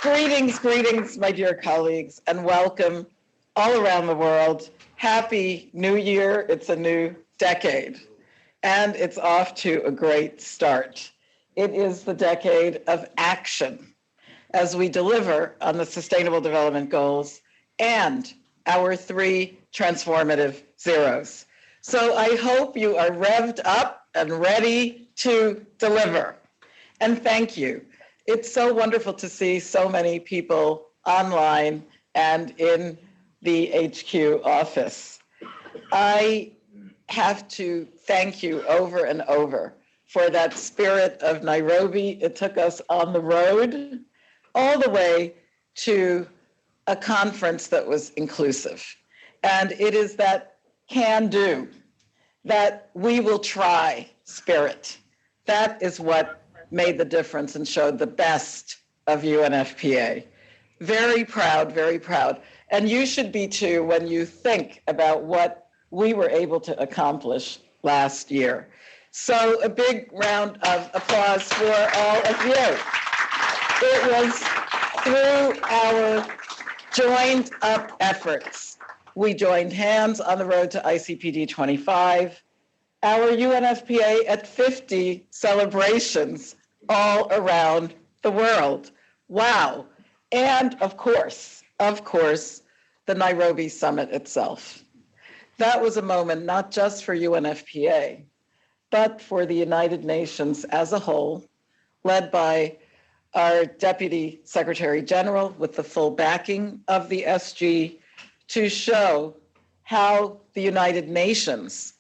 Greetings, greetings, my dear colleagues, and welcome all around the world. Happy New Year. It's a new decade, and it's off to a great start. It is the decade of action as we deliver on the Sustainable Development Goals and our 3 transformative zeros. So I hope you are revved up and ready to deliver. And thank you. It's so wonderful to see so many people online and in the HQ office. I have to thank you over and over for that spirit of Nairobi. It took us on the road all the way to a conference that was inclusive. And it is that can-do, that we will try spirit. That is what made the difference and showed the best of UNFPA. Very proud, very proud. And you should be too when you think about what we were able to accomplish last year. So a big round of applause for all of you. It was through our joined up efforts. We joined hands on the road to ICPD 25, our UNFPA at 50 celebrations all around the world. Wow. And of course, the Nairobi Summit itself. That was a moment not just for UNFPA, but for the United Nations as a whole, led by our Deputy Secretary General with the full backing of the SG, to show how the United Nations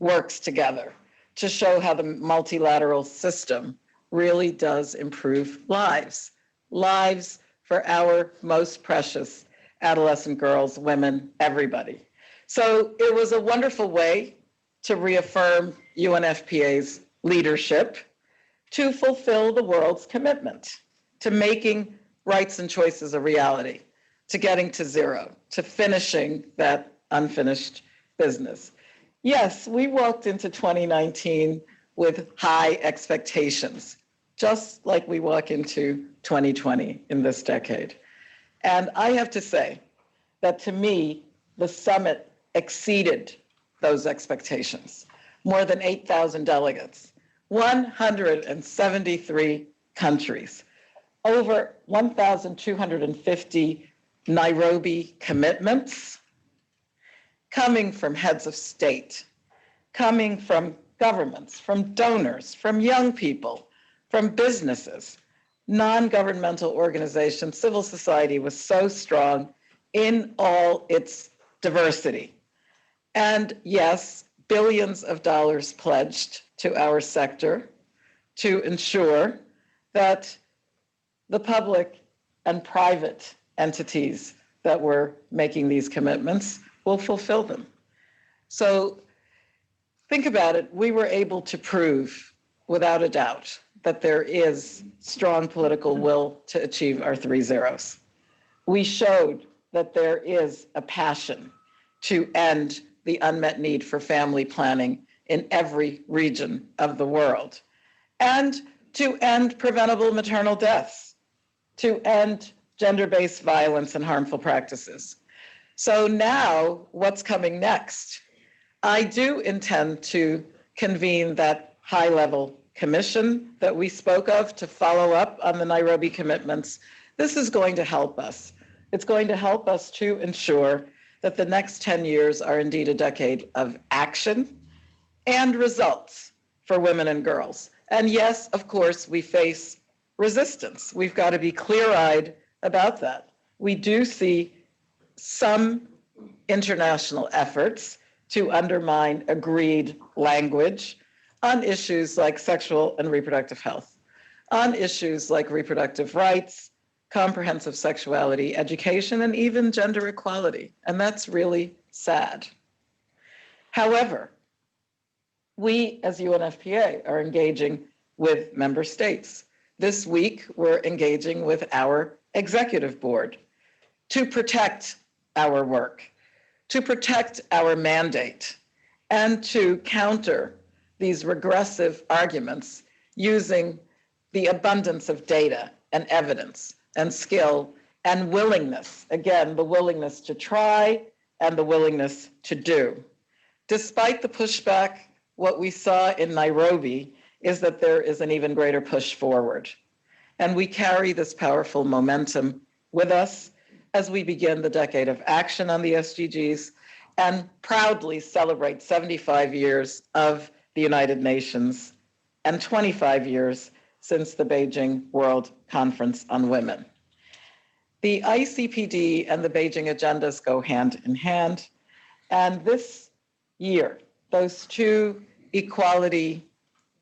works together, to show how the multilateral system really does improve lives for our most precious adolescent girls, women, everybody. So it was a wonderful way to reaffirm UNFPA's leadership to fulfill the world's commitment to making rights and choices a reality, to getting to zero, to finishing that unfinished business. Yes, we walked into 2019 with high expectations, just like we walk into 2020 in this decade. And I have to say that to me, the summit exceeded those expectations. More than 8,000 delegates, 173 countries, over 1,250 Nairobi commitments, coming from heads of state, coming from governments, from donors, from young people, from businesses, non-governmental organizations. Civil society was so strong in all its diversity. And yes, billions of dollars pledged to our sector to ensure that the public and private entities that were making these commitments will fulfill them. So think about it. We were able to prove without a doubt that there is strong political will to achieve our 3 zeros. We showed that there is a passion to end the unmet need for family planning in every region of the world, and to end preventable maternal deaths, to end gender-based violence and harmful practices. So now, what's coming next? I do intend to convene that high-level commission that we spoke of to follow up on the Nairobi commitments. This is going to help us. It's going to help us to ensure that the next 10 years are indeed a decade of action and results for women and girls. And yes, of course, we face resistance. We've got to be clear-eyed about that. We do see some international efforts to undermine agreed language on issues like sexual and reproductive health, on issues like reproductive rights, comprehensive sexuality education, and even gender equality. And that's really sad. However, we as UNFPA are engaging with member states. This week, we're engaging with our executive board to protect our work, to protect our mandate, and to counter these regressive arguments using the abundance of data and evidence and skill and willingness. Again, the willingness to try and the willingness to do. Despite the pushback, what we saw in Nairobi is that there is an even greater push forward. And we carry this powerful momentum with us as we begin the decade of action on the SDGs and proudly celebrate 75 years of the United Nations and 25 years since the Beijing World Conference on Women. The ICPD and the Beijing agendas go hand in hand, and this year, those two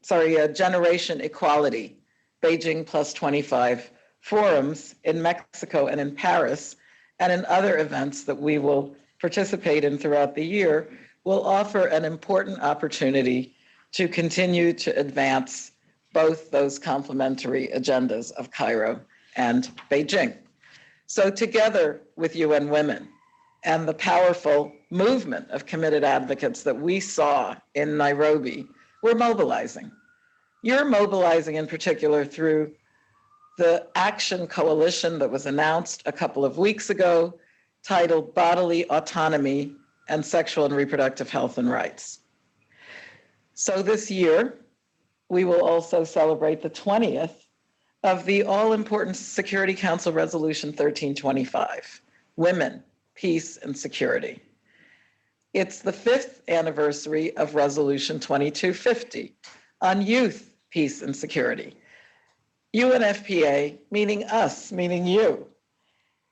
generation equality, Beijing Plus 25 forums in Mexico and in Paris, and in other events that we will participate in throughout the year, will offer an important opportunity to continue to advance both those complementary agendas of Cairo and Beijing. So together with UN Women and the powerful movement of committed advocates that we saw in Nairobi, we're mobilizing. You're mobilizing in particular through the Action Coalition that was announced a couple of weeks ago, titled Bodily Autonomy and Sexual and Reproductive Health and Rights. So this year, we will also celebrate the 20th of the all-important Security Council Resolution 1325, Women, Peace, and Security. It's the 5th anniversary of Resolution 2250 on youth, peace, and security. UNFPA, meaning us, meaning you,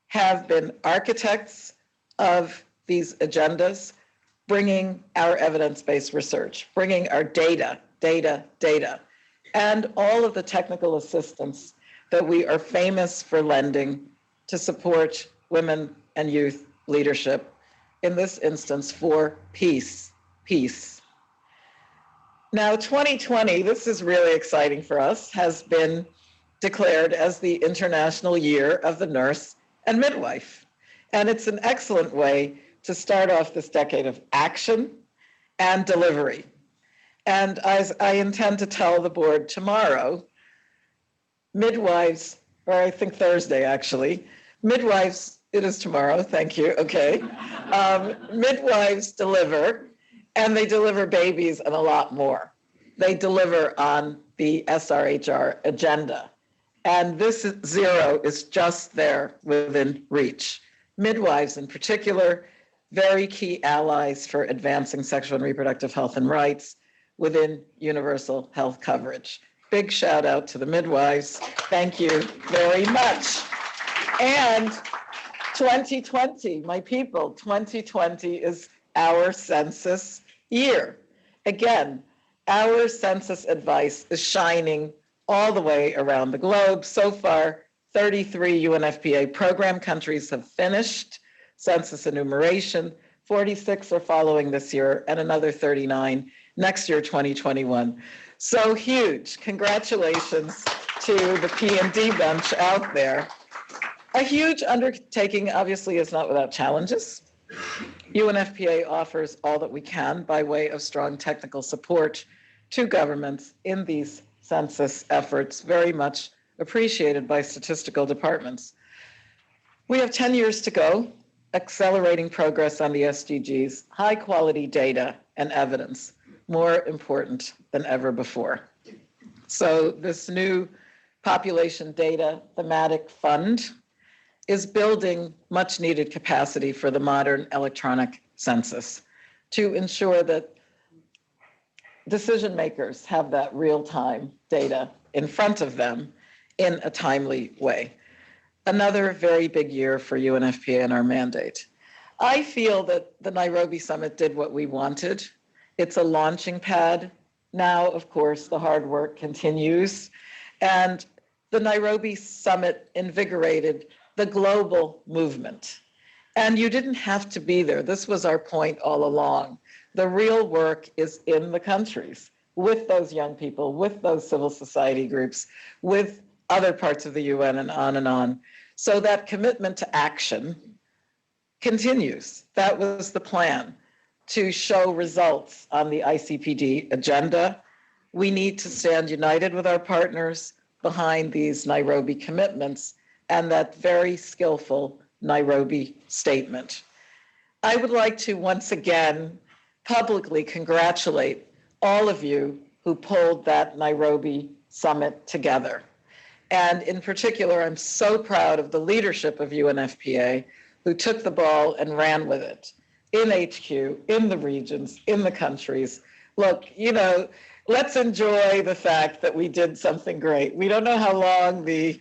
have been architects of these agendas, bringing our evidence-based research, bringing our data, and all of the technical assistance that we are famous for lending to support women and youth leadership, in this instance for peace. Now, 2020, this is really exciting for us, has been declared as the International Year of the Nurse and Midwife. And it's an excellent way to start off this decade of action and delivery. And as I intend to tell the board tomorrow, midwives, or I think Thursday actually, midwives, it is tomorrow, thank you, okay. Midwives deliver, and they deliver babies and a lot more. They deliver on the SRHR agenda. And this zero is just there within reach. Midwives in particular, very key allies for advancing sexual and reproductive health and rights within universal health coverage. Big shout out to the midwives. Thank you very much. And 2020, my people, 2020 is our census year. Again, our census advice is shining all the way around the globe. So far, 33 UNFPA program countries have finished census enumeration. 46 are following this year, and another 39 next year, 2021. So huge. Congratulations to the P&D bench out there. A huge undertaking, obviously, is not without challenges. UNFPA offers all that we can by way of strong technical support to governments in these census efforts, very much appreciated by statistical departments. We have 10 years to go, accelerating progress on the SDGs, high quality data and evidence, more important than ever before. So this new population data thematic fund is building much needed capacity for the modern electronic census to ensure that decision makers have that real-time data in front of them in a timely way. Another very big year for UNFPA and our mandate. I feel that the Nairobi Summit did what we wanted. It's a launching pad. Now, of course, the hard work continues. And the Nairobi Summit invigorated the global movement. And you didn't have to be there. This was our point all along. The real work is in the countries, with those young people, with those civil society groups, with other parts of the UN, and on and on. So that commitment to action continues. That was the plan, to show results on the ICPD agenda. We need to stand united with our partners, behind these Nairobi commitments and that very skillful Nairobi statement. I would like to once again publicly congratulate all of you who pulled that Nairobi summit together. And in particular, I'm so proud of the leadership of UNFPA who took the ball and ran with it in HQ, in the regions, in the countries. Look, let's enjoy the fact that we did something great. We don't know how long the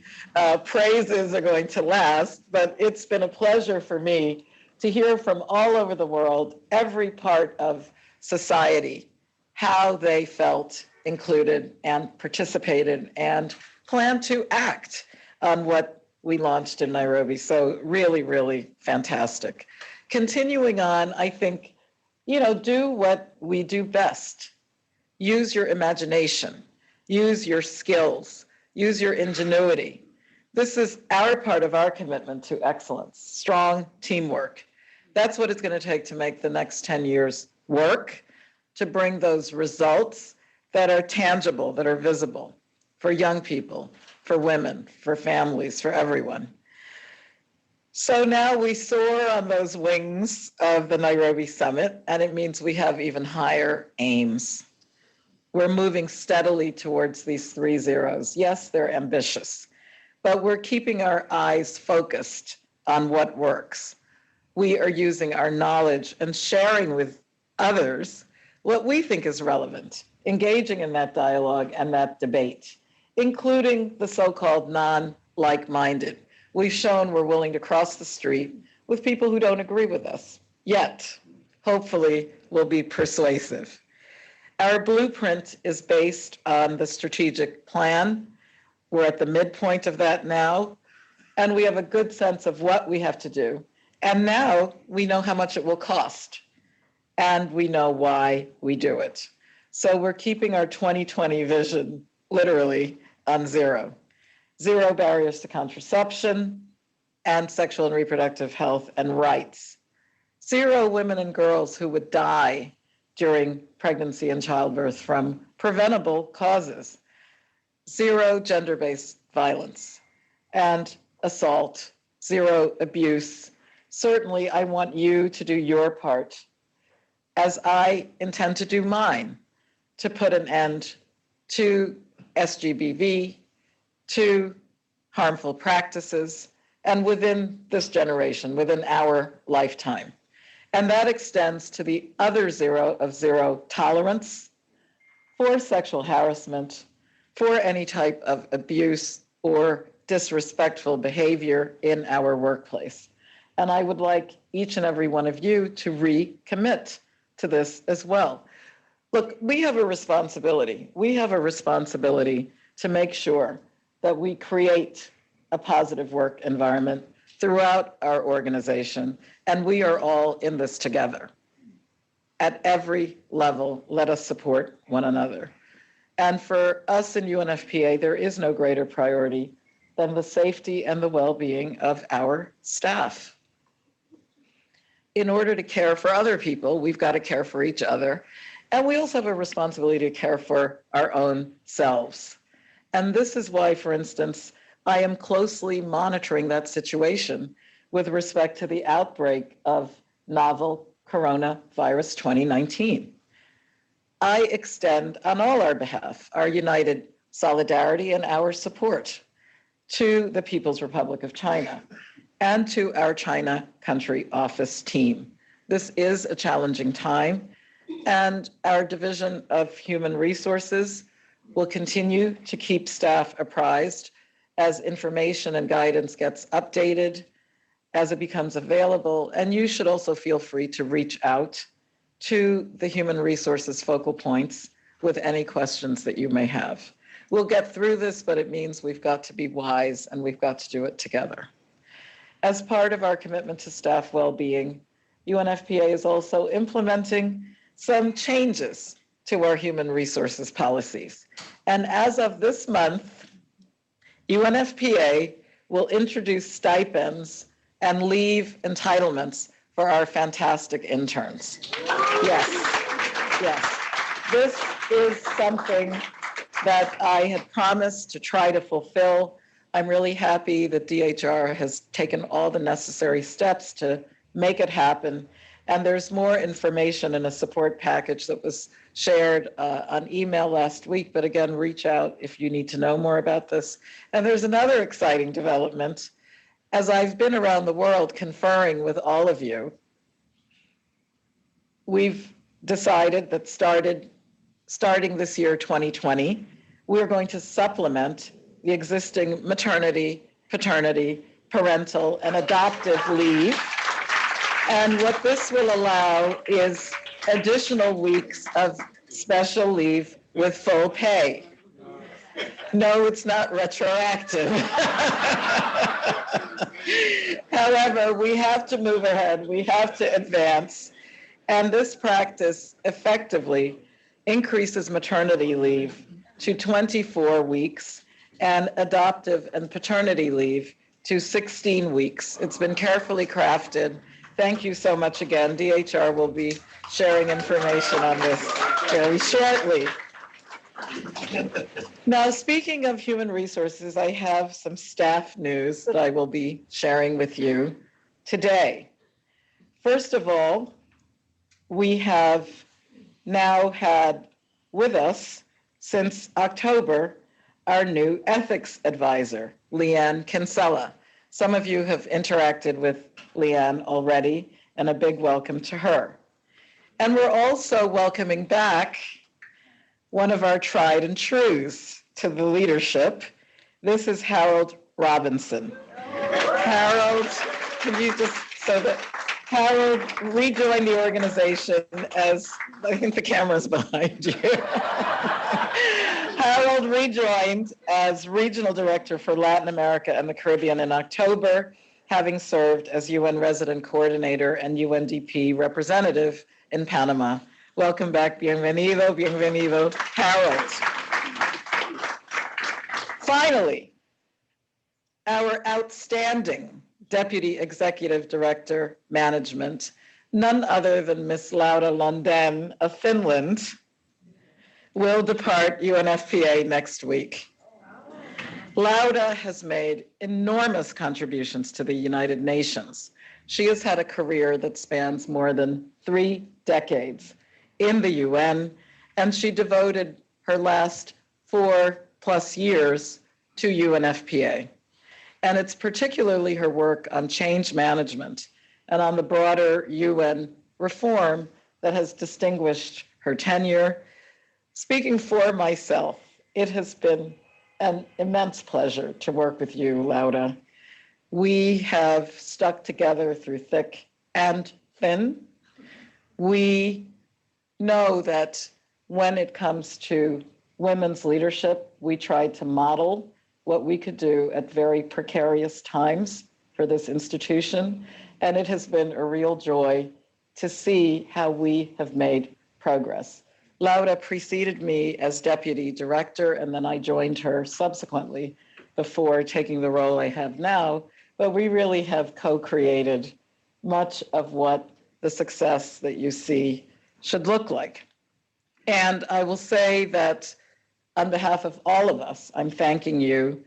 praises are going to last, but it's been a pleasure for me to hear from all over the world, every part of society, how they felt included and participated and planned to act on what we launched in Nairobi. So really, really fantastic. Continuing on, I think, do what we do best. Use your imagination, use your skills, use your ingenuity. This is our part of our commitment to excellence, strong teamwork. That's what it's going to take to make the next 10 years work, to bring those results that are tangible, that are visible for young people, for women, for families, for everyone. So now we soar on those wings of the Nairobi summit, and it means we have even higher aims. We're moving steadily towards these 3 zeros. Yes, they're ambitious, but we're keeping our eyes focused on what works. We are using our knowledge and sharing with others what we think is relevant, engaging in that dialogue and that debate, including the so-called non-like-minded. We've shown we're willing to cross the street with people who don't agree with us, yet hopefully will be persuasive. Our blueprint is based on the strategic plan. We're at the midpoint of that now, and we have a good sense of what we have to do. And now we know how much it will cost, and we know why we do it. So we're keeping our 2020 vision literally on zero. Zero barriers to contraception and sexual and reproductive health and rights. Zero women and girls who would die during pregnancy and childbirth from preventable causes. Zero gender-based violence and assault. Zero abuse. Certainly, I want you to do your part, as I intend to do mine, to put an end to SGBV, to harmful practices, and within this generation, within our lifetime. And that extends to the other zero of zero tolerance for sexual harassment, for any type of abuse or disrespectful behavior in our workplace. And I would like each and every one of you to recommit to this as well. Look, we have a responsibility. We have a responsibility to make sure that we create a positive work environment throughout our organization, and we are all in this together. At every level, let us support one another. And for us in UNFPA, there is no greater priority than the safety and the well-being of our staff. In order to care for other people, we've got to care for each other. And we also have a responsibility to care for our own selves. And this is why, for instance, I am closely monitoring that situation with respect to the outbreak of novel coronavirus 2019. I extend on all our behalf our united solidarity and our support to the People's Republic of China and to our China country office team. This is a challenging time, and our Division of Human Resources will continue to keep staff apprised as information and guidance gets updated, as it becomes available. And you should also feel free to reach out to the Human Resources focal points with any questions that you may have. We'll get through this, but it means we've got to be wise and we've got to do it together. As part of our commitment to staff well-being, UNFPA is also implementing some changes to our human resources policies. And as of this month, UNFPA will introduce stipends and leave entitlements for our fantastic interns. Yes, yes. This is something that I had promised to try to fulfill. I'm really happy that DHR has taken all the necessary steps to make it happen. And there's more information in a support package that was shared on email last week. But again, reach out if you need to know more about this. And there's another exciting development. As I've been around the world conferring with all of you, we've decided that starting this year, 2020, we're going to supplement the existing maternity, paternity, parental, and adoptive leave. And what this will allow is additional weeks of special leave with full pay. No, it's not retroactive. However, we have to move ahead. We have to advance. And this practice effectively increases maternity leave to 24 weeks and adoptive and paternity leave to 16 weeks. It's been carefully crafted. Thank you so much again. DHR will be sharing information on this very shortly. Now, speaking of human resources, I have some staff news that I will be sharing with you today. First of all, we have now had with us since October our new ethics advisor, Leanne Kinsella. Some of you have interacted with Leanne already, and a big welcome to her. And we're also welcoming back one of our tried and trues to the leadership. This is Harold Robinson. Harold, can you just, so that Harold rejoined the organization as, I think the camera's behind you. Harold rejoined as Regional Director for Latin America and the Caribbean in October, having served as UN Resident Coordinator and UNDP Representative in Panama. Welcome back, bienvenido, bienvenido, Harold. Finally, our outstanding Deputy Executive Director, Management, none other than Ms. Laura Lundén of Finland, will depart UNFPA next week. Laura has made enormous contributions to the United Nations. She has had a career that spans more than 3 decades in the UN, and she devoted her last 4+ years to UNFPA. And it's particularly her work on change management and on the broader UN reform that has distinguished her tenure. Speaking for myself, it has been an immense pleasure to work with you, Laura. We have stuck together through thick and thin. We know that when it comes to women's leadership, we tried to model what we could do at very precarious times for this institution. And it has been a real joy to see how we have made progress. Laura preceded me as Deputy Director, and then I joined her subsequently before taking the role I have now. But we really have co-created much of what the success that you see should look like. And I will say that on behalf of all of us, I'm thanking you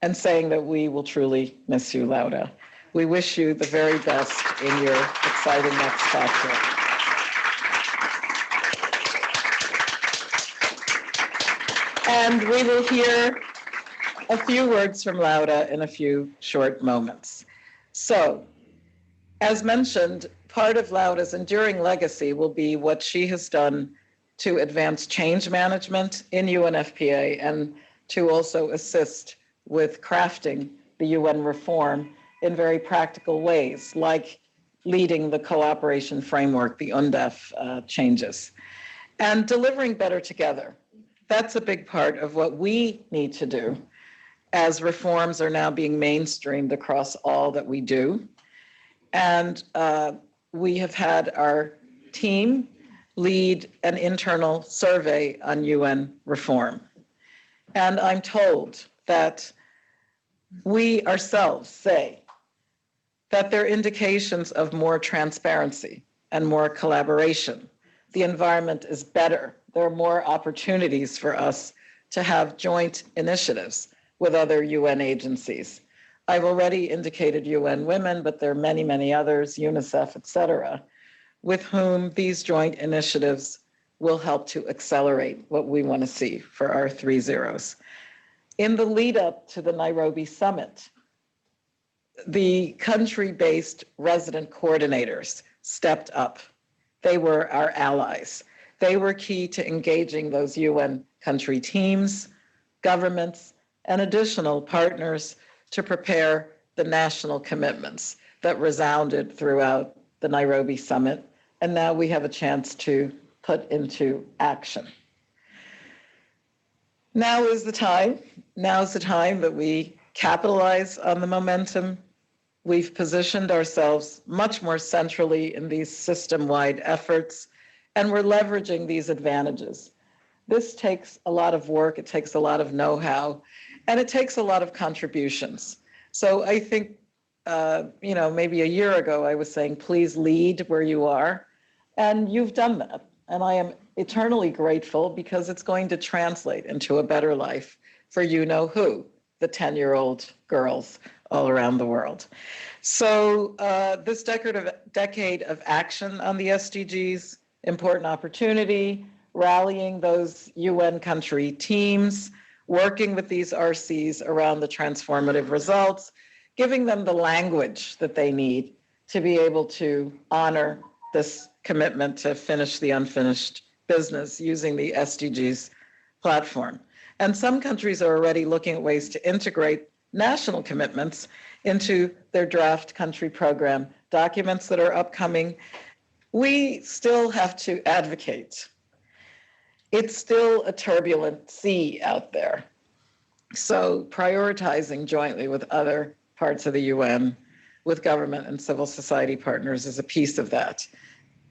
and saying that we will truly miss you, Laura. We wish you the very best in your exciting next chapter. And we will hear a few words from Laura in a few short moments. So, as mentioned, part of Laura's enduring legacy will be what she has done to advance change management in UNFPA and to also assist with crafting the UN reform in very practical ways, like leading the cooperation framework, the UNDEF changes, and delivering better together. That's a big part of what we need to do as reforms are now being mainstreamed across all that we do. And we have had our team lead an internal survey on UN reform. And I'm told that we ourselves say that there are indications of more transparency and more collaboration. The environment is better. There are more opportunities for us to have joint initiatives with other UN agencies. I've already indicated UN Women, but there are many, many others, UNICEF, et cetera, with whom these joint initiatives will help to accelerate what we want to see for our 3 zeros. In the lead up to the Nairobi summit, the country-based resident coordinators stepped up. They were our allies. They were key to engaging those UN country teams, governments, and additional partners to prepare the national commitments that resounded throughout the Nairobi summit. And now we have a chance to put into action. Now is the time. Now is the time that we capitalize on the momentum. We've positioned ourselves much more centrally in these system-wide efforts, and we're leveraging these advantages. This takes a lot of work, it takes a lot of know-how, and it takes a lot of contributions. So I think, maybe a year ago, I was saying, please lead where you are, and you've done that. And I am eternally grateful because it's going to translate into a better life for you-know-who, the 10-year-old girls all around the world. So this decade of action on the SDGs, important opportunity, rallying those UN country teams, working with these RCs around the transformative results, giving them the language that they need to be able to honor this commitment to finish the unfinished business using the SDGs platform. And some countries are already looking at ways to integrate national commitments into their draft country program documents that are upcoming. We still have to advocate. It's still a turbulent sea out there. So prioritizing jointly with other parts of the UN, with government and civil society partners is a piece of that.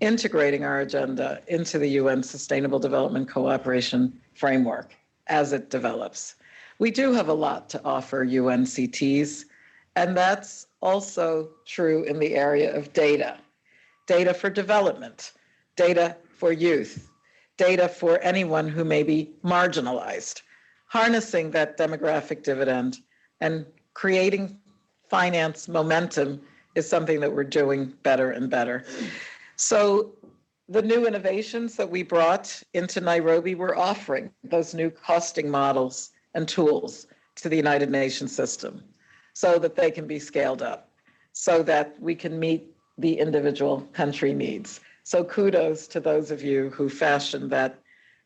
Integrating our agenda into the UN Sustainable Development Cooperation Framework as it develops. We do have a lot to offer UNCTs, and that's also true in the area of data. Data for development, data for youth, data for anyone who may be marginalized, harnessing that demographic dividend and creating finance momentum is something that we're doing better and better. So the new innovations that we brought into Nairobi, we're offering those new costing models and tools to the United Nations system so that they can be scaled up, so that we can meet the individual country needs. So kudos to those of you who fashioned that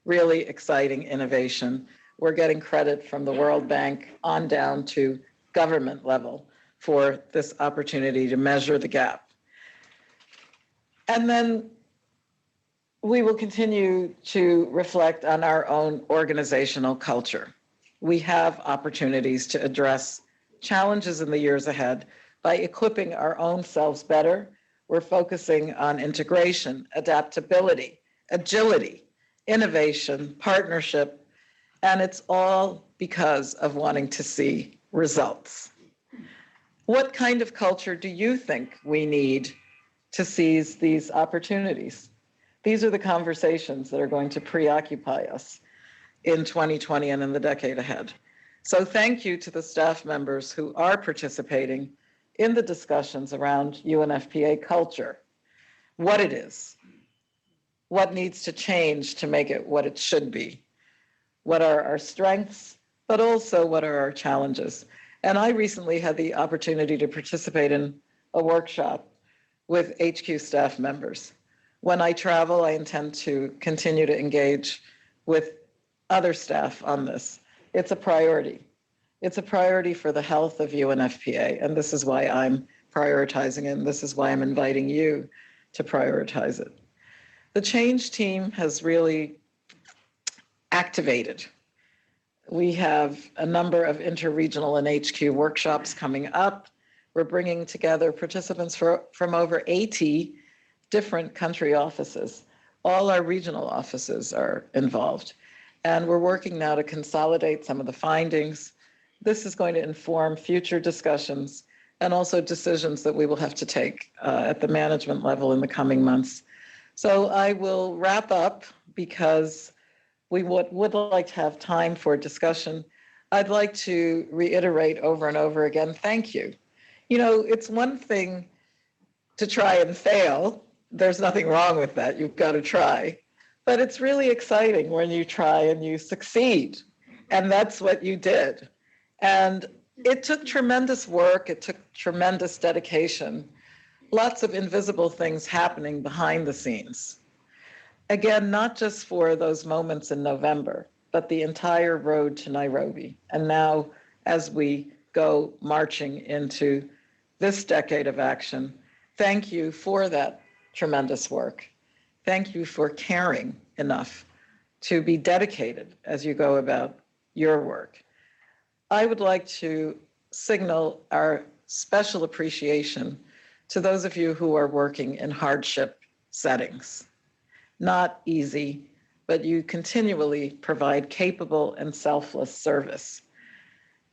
really exciting innovation. We're getting credit from the World Bank on down to government level for this opportunity to measure the gap. And then we will continue to reflect on our own organizational culture. We have opportunities to address challenges in the years ahead by equipping our own selves better. We're focusing on integration, adaptability, agility, innovation, partnership, and it's all because of wanting to see results. What kind of culture do you think we need to seize these opportunities? These are the conversations that are going to preoccupy us in 2020 and in the decade ahead. So thank you to the staff members who are participating in the discussions around UNFPA culture, what it is, what needs to change to make it what it should be, what are our strengths, but also what are our challenges. And I recently had the opportunity to participate in a workshop with HQ staff members. When I travel, I intend to continue to engage with other staff on this. It's a priority. It's a priority for the health of UNFPA, and this is why I'm prioritizing it, and this is why I'm inviting you to prioritize it. The change team has really activated. We have a number of interregional and HQ workshops coming up. We're bringing together participants from over 80 different country offices. All our regional offices are involved. And we're working now to consolidate some of the findings. This is going to inform future discussions and also decisions that we will have to take at the management level in the coming months. So I will wrap up because we would like to have time for discussion, I'd like to reiterate over and over again, thank you. You know, it's one thing to try and fail. There's nothing wrong with that. You've got to try. But it's really exciting when you try and you succeed. And that's what you did. And it took tremendous work. It took tremendous dedication. Lots of invisible things happening behind the scenes. Again, not just for those moments in November, but the entire road to Nairobi. And now, as we go marching into this decade of action, thank you for that tremendous work. Thank you for caring enough to be dedicated as you go about your work. I would like to signal our special appreciation to those of you who are working in hardship settings. Not easy, but you continually provide capable and selfless service.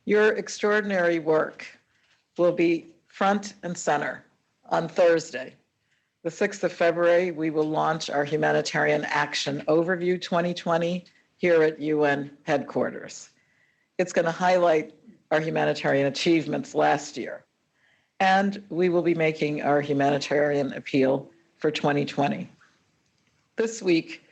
Your extraordinary work will be front and center on Thursday, the 6th of February. We will launch our Humanitarian Action Overview 2020 here at UN headquarters. It's going to highlight our humanitarian achievements last year. And we will be making our humanitarian appeal for 2020. This week,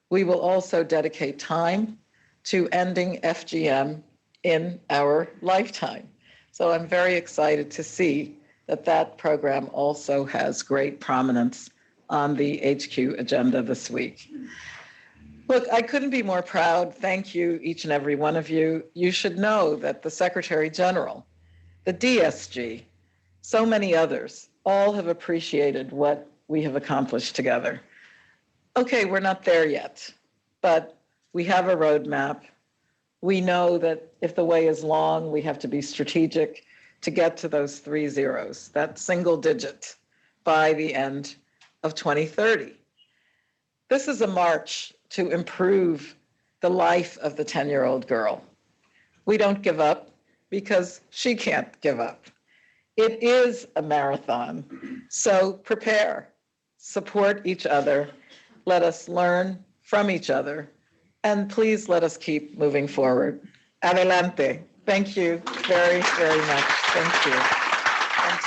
we will also dedicate time to ending FGM in our lifetime. So I'm very excited to see that that program also has great prominence on the HQ agenda this week. Look, I couldn't be more proud. Thank you, each and every one of you. You should know that the Secretary General, the DSG, so many others, all have appreciated what we have accomplished together. Okay, we're not there yet, but we have a roadmap. We know that if the way is long, we have to be strategic to get to those 3 zeros, that single digit, by the end of 2030. This is a march to improve the life of the 10-year-old girl. We don't give up because she can't give up. It is a marathon, so prepare, support each other, let us learn from each other, and please let us keep moving forward. Adelante. Thank you very, very much. Thank you. Thank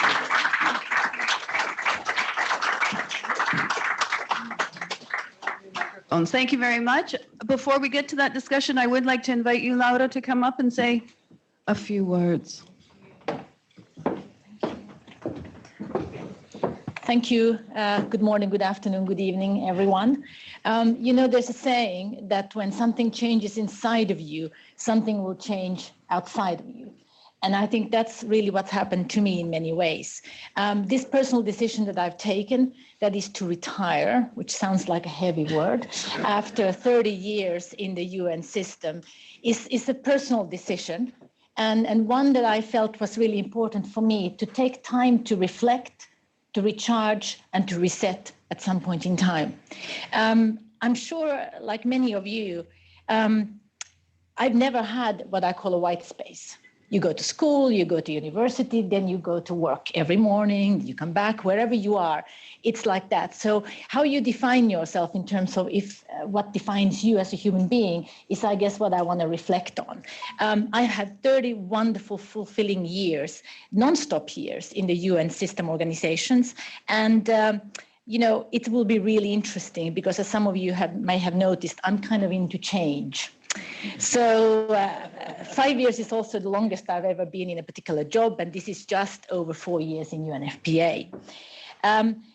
you. Thank you very much. Before we get to that discussion, I would like to invite you, Laura, to come up and say a few words. Thank you. Good morning, good afternoon, good evening, everyone. You know, there's a saying that when something changes inside of you, something will change outside of you. And I think that's really what's happened to me in many ways. This personal decision that I've taken, that is to retire, which sounds like a heavy word, after 30 years in the UN system, is a personal decision, and one that I felt was really important for me to take time to reflect, to recharge, and to reset at some point in time. I'm sure, like many of you, I've never had what I call a white space. You go to school, you go to university, then you go to work every morning, you come back, wherever you are, it's like that. So how you define yourself in terms of what defines you as a human being is, I guess, what I want to reflect on. I had 30 wonderful, fulfilling years, non-stop years in the UN system organizations. And you know, it will be really interesting because, as some of you may have noticed, I'm kind of into change. So 5 years is also the longest I've ever been in a particular job, and this is just over 4 years in UNFPA.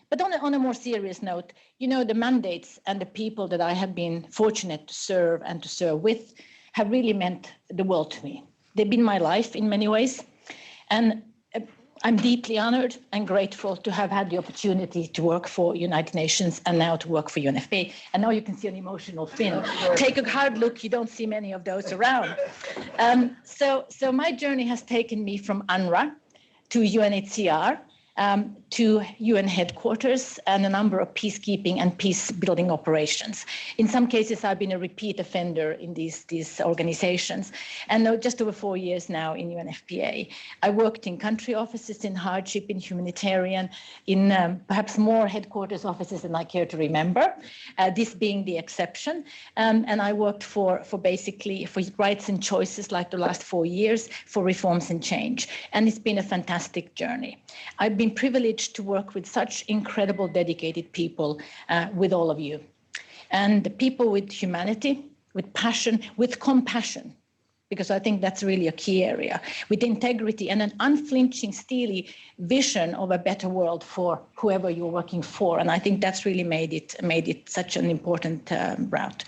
But on a more serious note, you know, the mandates and the people that I have been fortunate to serve and to serve with have really meant the world to me. They've been my life in many ways, and I'm deeply honored and grateful to have had the opportunity to work for United Nations and now to work for UNFPA. And now you can see an emotional Finn. Take a hard look, you don't see many of those around. So my journey has taken me from UNRWA to UNHCR to UN headquarters and a number of peacekeeping and peace-building operations. In some cases, I've been a repeat offender in these organizations, and just over 4 years now in UNFPA. I worked in country offices, in hardship, in humanitarian, in perhaps more headquarters offices than I care to remember, this being the exception. And I worked for basically for rights and choices like the last 4 years, for reforms and change. And it's been a fantastic journey. I've been privileged to work with such incredible, dedicated people, with all of you. And the people with humanity, with passion, with compassion, because I think that's really a key area, with integrity and an unflinching, steely vision of a better world for whoever you're working for. And I think that's really made it such an important route.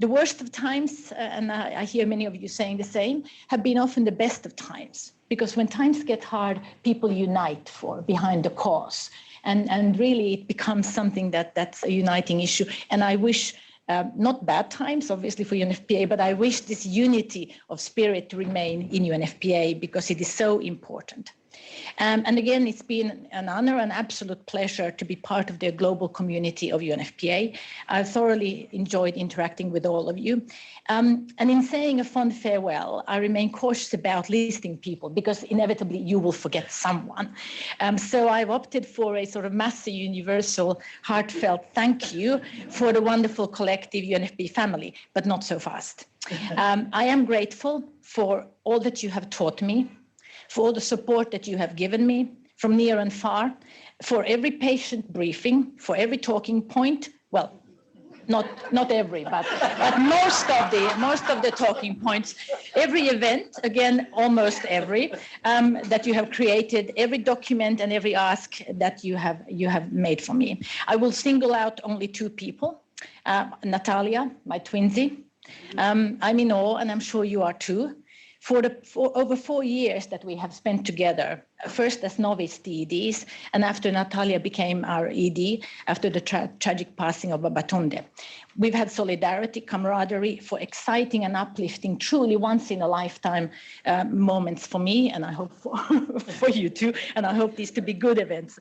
The worst of times, and I hear many of you saying the same, have been often the best of times, because when times get hard, people unite behind the cause. And really it becomes something that's a uniting issue. And I wish, not bad times, obviously, for UNFPA, but I wish this unity of spirit to remain in UNFPA because it is so important. And again, it's been an honor and absolute pleasure to be part of the global community of UNFPA. I've thoroughly enjoyed interacting with all of you. And in saying a fond farewell, I remain cautious about listing people because inevitably you will forget someone. So I've opted for a sort of massive, universal, heartfelt thank you for the wonderful collective UNFPA family, but not so fast. I am grateful for all that you have taught me, for all the support that you have given me from near and far, for every patient briefing, for every talking point. Well, not every, but most of the talking points, every event, again, almost every, that you have created, every document and every ask that you have made for me. I will single out only 2 people, Natalia, my twinsy. I'm in awe, and I'm sure you are too. For over 4 years that we have spent together, first as novice TEDs, and after Natalia became our ED, after the tragic passing of Babatunde. We've had solidarity, camaraderie, for exciting and uplifting, truly once-in-a-lifetime moments for me, and I hope for you too, and I hope these to be good events.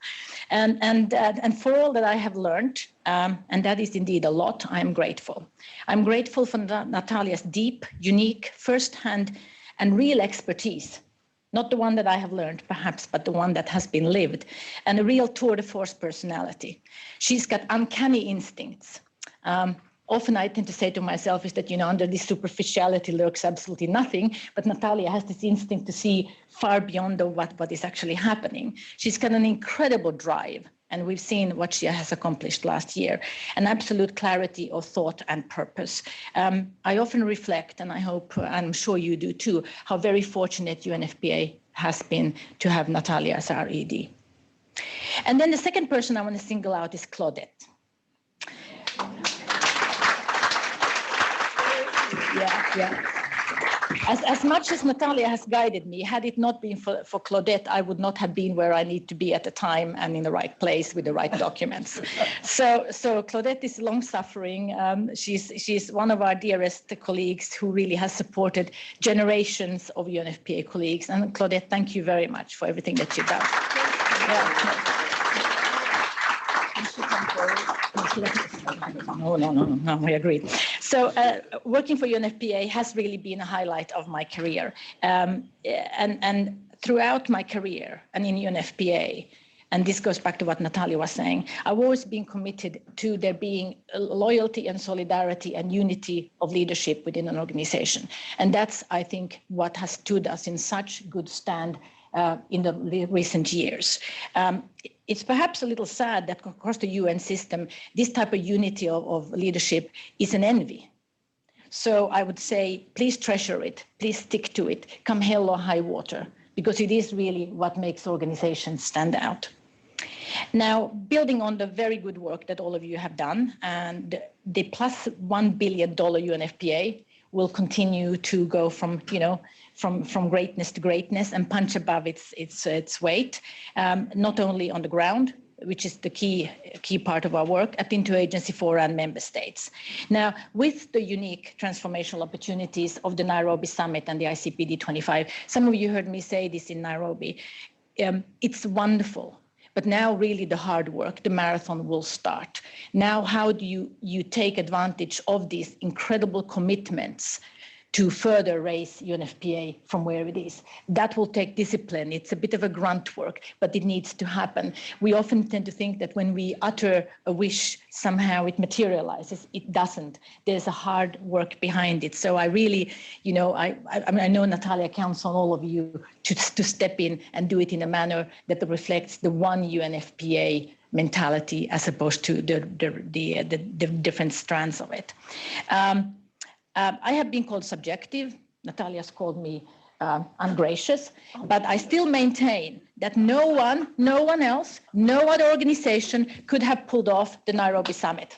And for all that I have learned, and that is indeed a lot, I am grateful. I'm grateful for Natalia's deep, unique, first-hand, and real expertise, not the one that I have learned perhaps, but the one that has been lived, and a real tour de force personality. She's got uncanny instincts. Often I tend to say to myself is that, under this superficiality lurks absolutely nothing, but Natalia has this instinct to see far beyond what is actually happening. She's got an incredible drive, and we've seen what she has accomplished last year, an absolute clarity of thought and purpose. I often reflect, and I hope, I'm sure you do too, how very fortunate UNFPA has been to have Natalia as our ED. And then the second person I want to single out is Claudette. Yeah. As much as Natalia has guided me, had it not been for Claudette, I would not have been where I need to be at the time and in the right place with the right documents. So Claudette is long-suffering. She's one of our dearest colleagues who really has supported generations of UNFPA colleagues. And Claudette, thank you very much for everything that you've done. No, I agree. So working for UNFPA has really been a highlight of my career. And throughout my career and in UNFPA, and this goes back to what Natalia was saying, I've always been committed to there being loyalty and solidarity and unity of leadership within an organization. And that's, I think, what has stood us in such good stand in the recent years. It's perhaps a little sad that across the UN system, this type of unity of leadership is an envy. So I would say, please treasure it, please stick to it, come hell or high water, because it is really what makes organizations stand out. Now, building on the very good work that all of you have done, and the plus $1 billion UNFPA will continue to go from greatness to greatness and punch above its weight, not only on the ground, which is the key part of our work, at interagency fora and member states. Now, with the unique transformational opportunities of the Nairobi Summit and the ICPD 25, some of you heard me say this in Nairobi, it's wonderful. But now really the hard work, the marathon will start. Now, how do you take advantage of these incredible commitments to further raise UNFPA from where it is? That will take discipline. It's a bit of a grunt work, but it needs to happen. We often tend to think that when we utter a wish, somehow it materializes. It doesn't. There's a hard work behind it. So I really, I know Natalia counts on all of you to step in and do it in a manner that reflects the one UNFPA mentality as opposed to the different strands of it. I have been called subjective. Natalia's called me ungracious, but I still maintain that no one else, no other organization could have pulled off the Nairobi summit.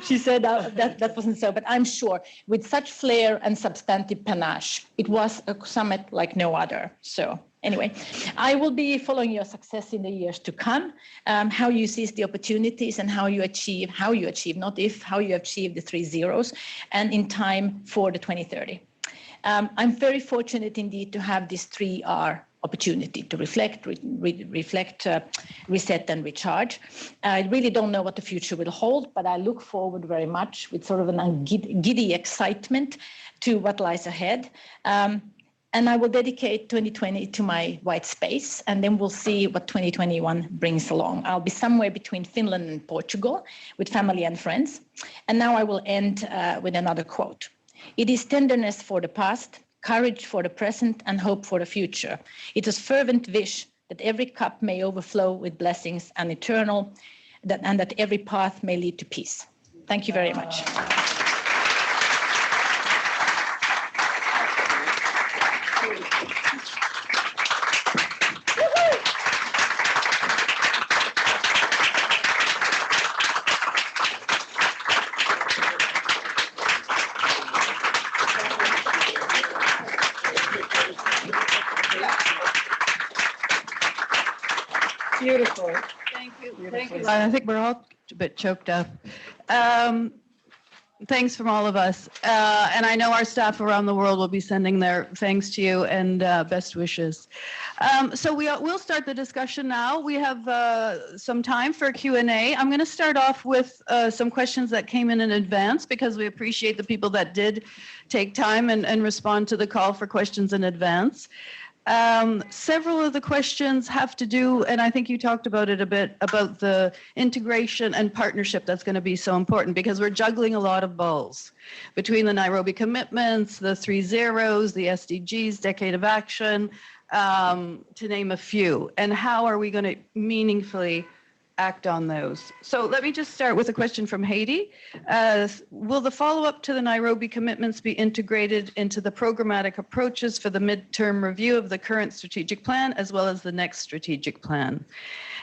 She said that wasn't so, but I'm sure with such flair and substantive panache, it was a summit like no other. So anyway, I will be following your success in the years to come, how you seize the opportunities and how you achieve, not if, how you achieve the 3 zeros and in time for the 2030. I'm very fortunate indeed to have this 3R opportunity to reflect, reset and recharge. I really don't know what the future will hold, but I look forward very much with sort of an giddy excitement to what lies ahead. And I will dedicate 2020 to my white space, and then we'll see what 2021 brings along. I'll be somewhere between Finland and Portugal with family and friends. And now I will end with another quote. It is tenderness for the past, courage for the present, and hope for the future. It is fervent wish that every cup may overflow with blessings and eternal, and that every path may lead to peace. Thank you very much. Beautiful. Thank you. Beautiful. Thank you. I think we're all a bit choked up. Thanks from all of us. And I know our staff around the world will be sending their thanks to you and best wishes. So we'll start the discussion now. We have some time for Q&A. I'm going to start off with some questions that came in advance because we appreciate the people that did take time and respond to the call for questions in advance. Several of the questions have to do, and I think you talked about it a bit, about the integration and partnership that's going to be so important because we're juggling a lot of balls between the Nairobi commitments, the 3 zeros, the SDGs, Decade of Action, to name a few. And how are we going to meaningfully act on those? So let me just start with a question from Haiti. Will the follow-up to the Nairobi commitments be integrated into the programmatic approaches for the midterm review of the current strategic plan as well as the next strategic plan?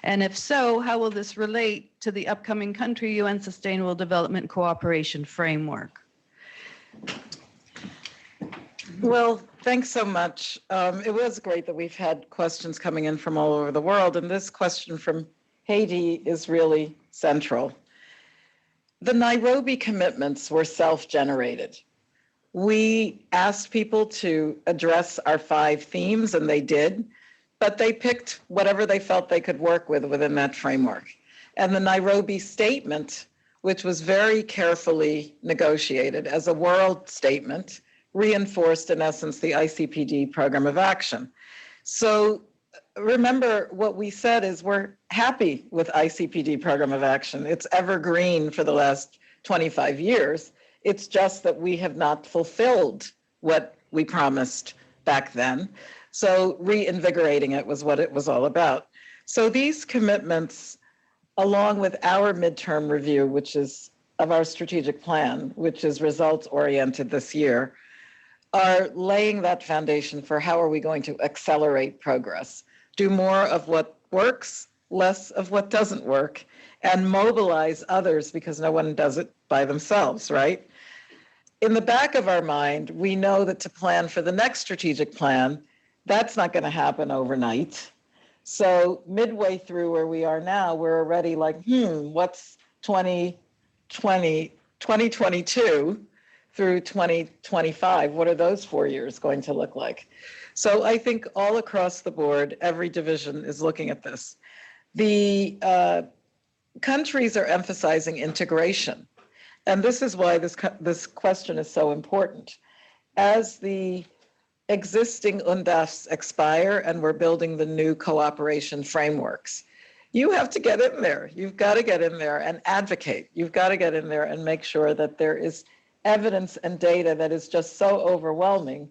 And if so, how will this relate to the upcoming country UN Sustainable Development Cooperation Framework? Well, thanks so much. It was great that we've had questions coming in from all over the world, and this question from Haiti is really central. The Nairobi commitments were self-generated. We asked people to address our 5 themes, and they did, but they picked whatever they felt they could work with within that framework. And the Nairobi statement, which was very carefully negotiated as a world statement, reinforced in essence the ICPD program of action. So remember what we said is we're happy with ICPD program of action. It's evergreen for the last 25 years. It's just that we have not fulfilled what we promised back then. So reinvigorating it was what it was all about. So these commitments, along with our midterm review, which is of our strategic plan, which is results oriented this year, are laying that foundation for how are we going to accelerate progress, do more of what works, less of what doesn't work, and mobilize others because no one does it by themselves, right? In the back of our mind, we know that to plan for the next strategic plan, that's not going to happen overnight. So midway through where we are now, we're already like, what's 2022 through 2025, what are those 4 years going to look like? So I think all across the board, every division is looking at this. The countries are emphasizing integration. And this is why this question is so important. As the existing UNDAFs expire and we're building the new cooperation frameworks, you have to get in there. You've got to get in there and advocate. You've got to get in there and make sure that there is evidence and data that is just so overwhelming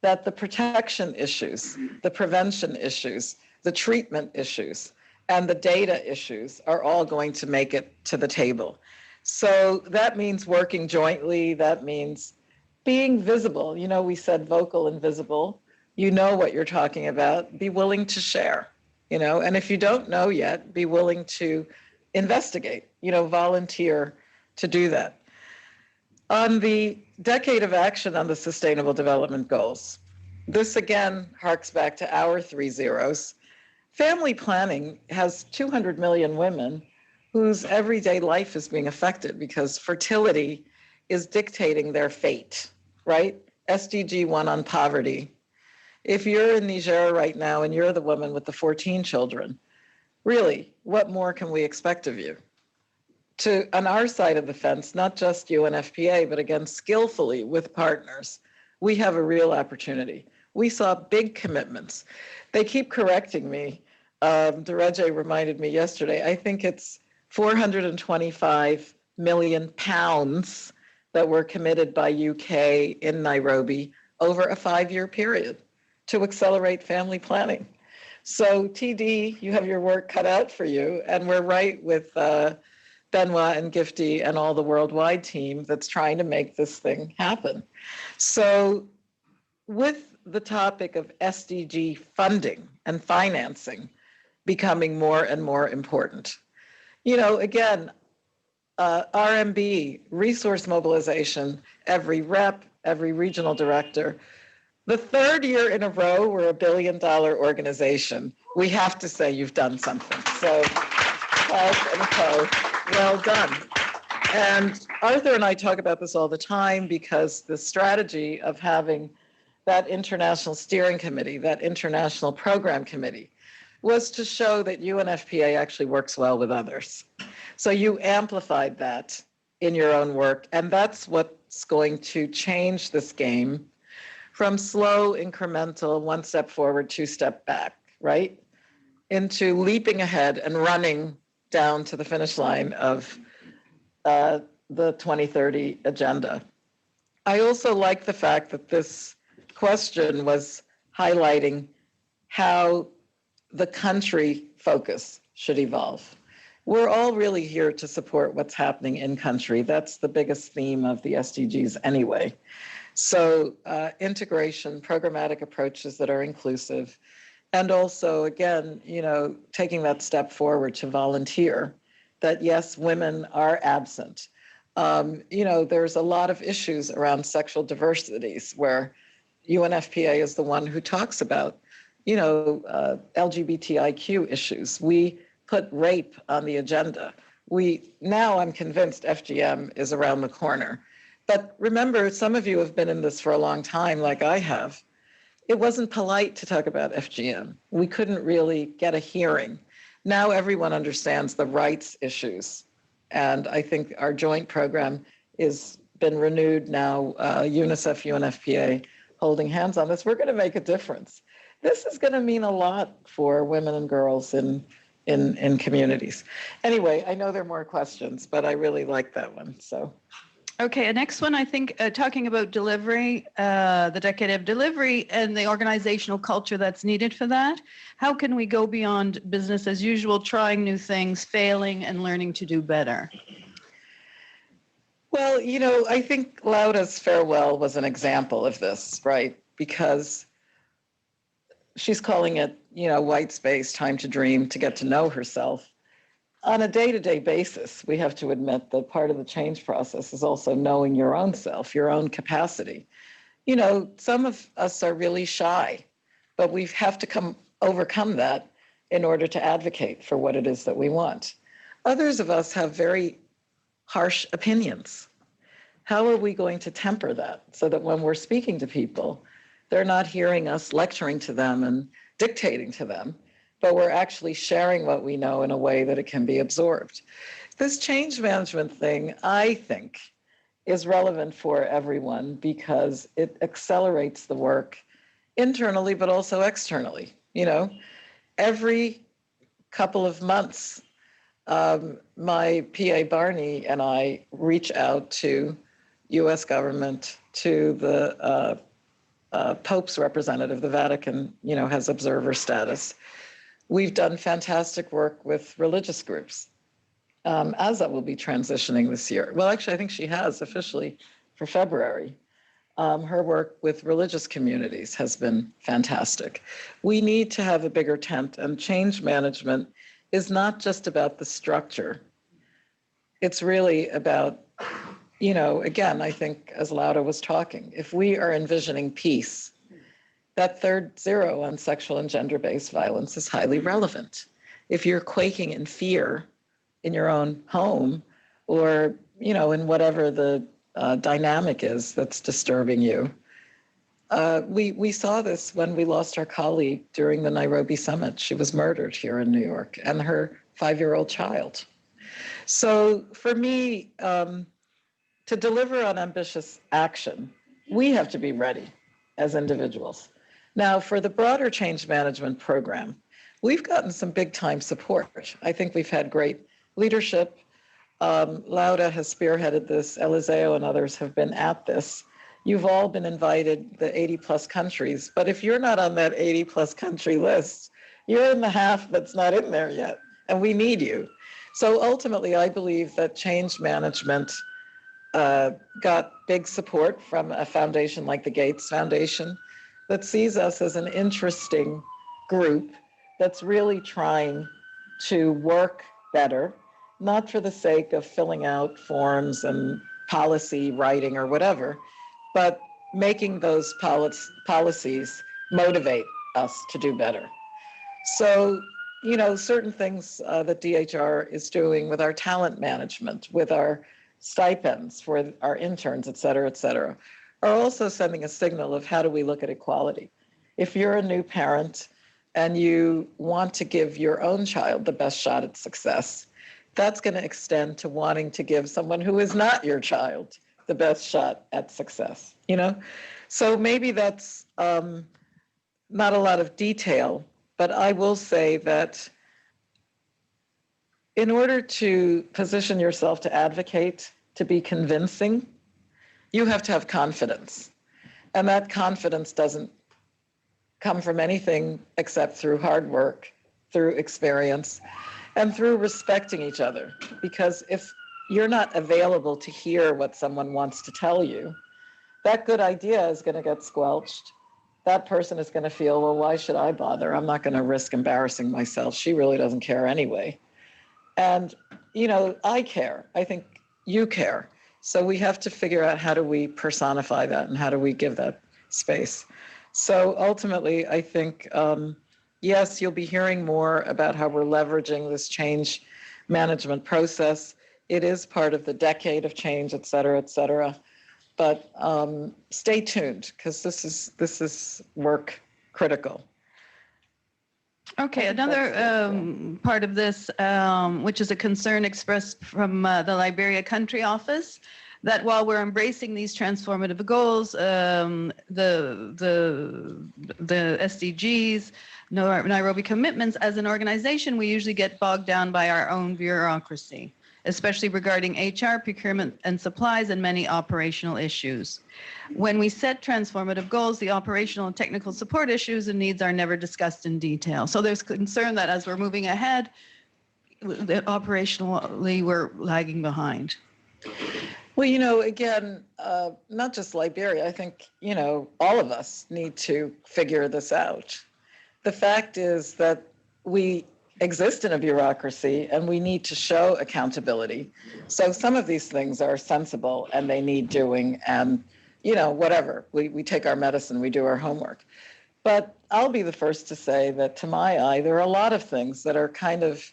that the protection issues, the prevention issues, the treatment issues, and the data issues are all going to make it to the table. So that means working jointly. That means being visible. You know, we said vocal and visible. You know what you're talking about. Be willing to share, you know, and if you don't know yet, be willing to investigate, you know, volunteer to do that. On the decade of action on the Sustainable Development Goals, this again harks back to our 3 zeros. Family planning has 200 million women whose everyday life is being affected because fertility is dictating their fate, right? SDG 1 on poverty. If you're in Niger right now and you're the woman with the 14 children, really, what more can we expect of you? On our side of the fence, not just UNFPA, but again, skillfully with partners, we have a real opportunity. We saw big commitments. They keep correcting me. Dereje reminded me yesterday, I think it's 425 million pounds that were committed by UK in Nairobi over a 5-year period to accelerate family planning. So TD, you have your work cut out for you, and we're right with Benoit and Gifty and all the worldwide team that's trying to make this thing happen. So with the topic of SDG funding and financing becoming more and more important, you know, again, RMB, resource mobilization, every rep, every regional director. The 3rd year in a row, we're $1 billion organization. We have to say you've done something. So, Klaus and Co, well done. And Arthur and I talk about this all the time because the strategy of having that international steering committee, that international program committee, was to show that UNFPA actually works well with others. So you amplified that in your own work, and that's what's going to change this game from slow, incremental, 1 step forward, 2 step back, right? Into leaping ahead and running down to the finish line of the 2030 agenda. I also like the fact that this question was highlighting how the country focus should evolve. We're all really here to support what's happening in country. That's the biggest theme of the SDGs anyway. So integration, programmatic approaches that are inclusive, and also, again, you know, taking that step forward to volunteer, that yes, women are absent. You know, there's a lot of issues around sexual diversities where UNFPA is the one who talks about, you know, LGBTIQ issues. We put rape on the agenda. Now I'm convinced FGM is around the corner. But remember, some of you have been in this for a long time, like I have. It wasn't polite to talk about FGM. We couldn't really get a hearing. Now everyone understands the rights issues. And I think our joint program has been renewed now, UNICEF, UNFPA, holding hands on this. We're going to make a difference. This is going to mean a lot for women and girls in communities. Anyway, I know there are more questions, but I really like that one. So. Okay, next one, I think, talking about delivery, the decade of delivery and the organizational culture that's needed for that. How can we go beyond business as usual, trying new things, failing, and learning to do better? Well, you know, I think Laura's farewell was an example of this, right? Because she's calling it, you know, white space, time to dream, to get to know herself. On a day-to-day basis, we have to admit that part of the change process is also knowing your own self, your own capacity. You know, some of us are really shy, but we have to overcome that in order to advocate for what it is that we want. Others of us have very harsh opinions. how are we going to temper that so that when we're speaking to people, they're not hearing us lecturing to them and dictating to them, but we're actually sharing what we know in a way that it can be absorbed. This change management thing, I think, is relevant for everyone because it accelerates the work internally, but also externally. You know, every couple of months, my PA Barney and I reach out to US government, to the Pope's representative. The Vatican, you know, has observer status. We've done fantastic work with religious groups. Azza will be transitioning this year. Well, actually, I think she has officially for February. Her work with religious communities has been fantastic. We need to have a bigger tent, and change management is not just about the structure. It's really about, you know, again, I think as Laura was talking, if we are envisioning peace, that third zero on sexual and gender-based violence is highly relevant. If you're quaking in fear in your own home or, you know, in whatever the dynamic is that's disturbing you. We saw this when we lost our colleague during the Nairobi summit. She was murdered here in New York, and her 5-year-old child. So for me, to deliver on ambitious action, we have to be ready as individuals. Now, for the broader change management program, we've gotten some big time support. I think we've had great leadership. Laura has spearheaded this, Eliseo and others have been at this. You've all been invited, the 80 plus countries, but if you're not on that 80 plus country list, you're in the half that's not in there yet, and we need you. So ultimately, I believe that change management got big support from a foundation like the Gates Foundation that sees us as an interesting group that's really trying to work better, not for the sake of filling out forms and policy writing or whatever, but making those policies motivate us to do better. So, you know, certain things that DHR is doing with our talent management, with our stipends for our interns, et cetera, are also sending a signal of how do we look at equality. If you're a new parent and you want to give your own child the best shot at success, that's going to extend to wanting to give someone who is not your child the best shot at success, you know? So maybe that's not a lot of detail, but I will say that in order to position yourself to advocate, to be convincing, you have to have confidence. And that confidence doesn't come from anything except through hard work, through experience, and through respecting each other. Because if you're not available to hear what someone wants to tell you, that good idea is going to get squelched. That person is going to feel, well, why should I bother? I'm not going to risk embarrassing myself. She really doesn't care anyway. And, you know, I care. I think you care. So we have to figure out how do we personify that and how do we give that space. So ultimately, I think, yes, you'll be hearing more about how we're leveraging this change management process. It is part of the decade of change, et cetera, but stay tuned because this is work critical. Okay, another part of this, which is a concern expressed from the Liberia Country Office, that while we're embracing these transformative goals, the SDGs, Nairobi commitments, as an organization, we usually get bogged down by our own bureaucracy, especially regarding HR, procurement, and supplies, and many operational issues. When we set transformative goals, the operational and technical support issues and needs are never discussed in detail. So there's concern that as we're moving ahead, operationally, we're lagging behind. Well, you know, again, not just Liberia, I think, you know, all of us need to figure this out. The fact is that we exist in a bureaucracy and we need to show accountability. So some of these things are sensible and they need doing, and, you know, whatever, we take our medicine, we do our homework. But I'll be the first to say that to my eye, there are a lot of things that are kind of